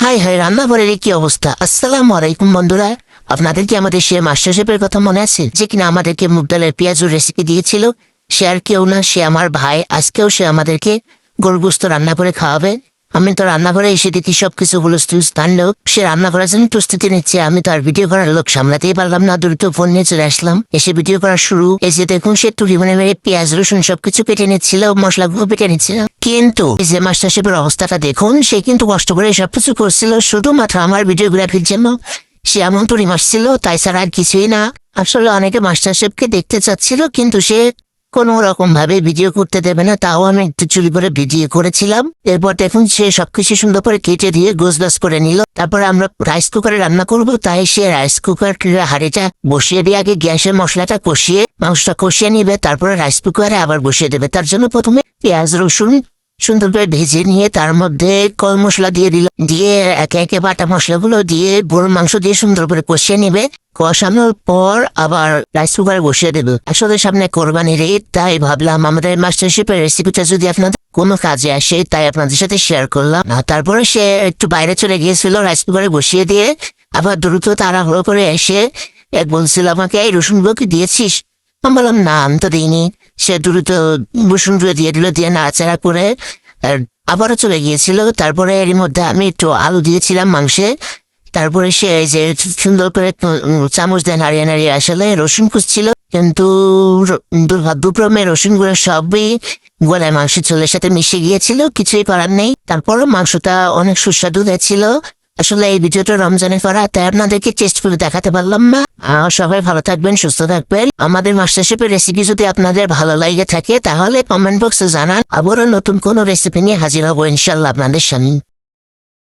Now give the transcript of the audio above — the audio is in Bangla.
হাই হাই, রান্নাঘরের কি অবস্থা। আসসালামু আলাইকুম বন্ধুরা, আপনাদের কি আমাদের সে মাস্টার শেফের কথা মনে আছে, যে কিনা আমাদেরকে মুগ ডালের পেঁয়াজুর রেসিপি দিয়েছিল? সে আর কেউ না, সে আমার ভাই। আজকেও সে আমাদেরকে গরুর গোশত রান্না করে খাওয়াবে। আমি তো রান্নাঘরে এসে দেখি সবকিছু হুলস্থুল টানলেও সে রান্না করার জন্য প্রস্তুতি নিচ্ছে। আমি তো আর ভিডিও করার লোক সামলাতেই পারলাম না, দ্রুত ফোন নিয়ে চলে আসলাম। এসে ভিডিও করা শুরু। এই যে দেখুন, সে টুরি মনে মেরে পেঁয়াজ রসুন সবকিছু কেটে নিচ্ছিল, মশলাগুলো কেটে নিচ্ছিল। কিন্তু এই যে মাস্টার শেফের অবস্থাটা দেখুন, সে কিন্তু কষ্ট করে সবকিছু করছিল শুধুমাত্র আমার ভিডিওগ্রাফির জন্য। সে এমন টুরি মারছিল, তাই ছাড়া আর কিছুই না। আসলে অনেকে মাস্টার শেফকে দেখতে চাচ্ছিল, কিন্তু সে কোনো রকম ভাবে ভিডিও করতে দেবে না। তাও আমি একটু চুরি করে ভিডিও করেছিলাম। এরপর দেখুন, সে সবকিছু সুন্দর করে কেটে দিয়ে গোছগাছ করে নিল। তারপরে আমরা রাইস কুকারে রান্না করব, তাই সে রাইস কুকার হাঁড়িটা বসিয়ে দিয়ে আগে গ্যাসের মশলাটা কষিয়ে মাংসটা কষিয়ে নিবে, তারপরে রাইস কুকারে আবার বসিয়ে দেবে। তার জন্য প্রথমে পেঁয়াজ রসুন সুন্দর করে ভেজে নিয়ে তার মধ্যে কল মশলা দিয়ে দিল, দিয়ে একে একে বাটা মশলাগুলো দিয়ে গরুর মাংস দিয়ে সুন্দর করে কষিয়ে নিবে। কষানোর পর আবার রাইস কুকারে বসিয়ে দেবে। আসলে সামনে কোরবানির ঈদ, তাই ভাবলাম আমাদের মাস্টার শেফের রেসিপিটা যদি আপনাদের কোনো কাজে আসে, তাই আপনাদের সাথে শেয়ার করলাম। তারপরে সে একটু বাইরে চলে গিয়েছিল, রাইস কুকারে বসিয়ে দিয়ে আবার দ্রুত তাড়াহুড়ো করে এসে বলছিল আমাকে, এই রসুনগুলো কি দিয়েছিস? আমি বললাম না, আমি তো দিইনি। সে দ্রুত রসুনগুলো দিয়ে দিল, দিয়ে নাড়াচাড়া করে আবারও চলে গিয়েছিল। তারপরে এর মধ্যে আমি একটু আলু দিয়েছিলাম মাংসে। তারপরে সে এই যে সুন্দর করে চামচ দিয়ে নাড়িয়ে নাড়িয়ে আসলে রসুন খুঁজছিল, কিন্তু দুর্ভাগ্যক্রমে রসুনগুলো সবই গলায় মাংস চুলের সাথে মিশে গিয়েছিল। কিছুই করার নেই। তারপরও মাংসটা অনেক সুস্বাদু হয়েছিল। আসলে এই ভিডিওটা রমজানের করা, তাই আপনাদেরকে টেস্ট করে দেখাতে পারলাম না। সবাই ভালো থাকবেন, সুস্থ থাকবেন। আমাদের মাস্টার শেফের রেসিপি যদি আপনাদের ভালো লাগে থাকে, তাহলে কমেন্ট বক্সে জানান। আবারও নতুন কোনো রেসিপি নিয়ে হাজির হবো ইনশাল্লাহ আপনাদের সামনে।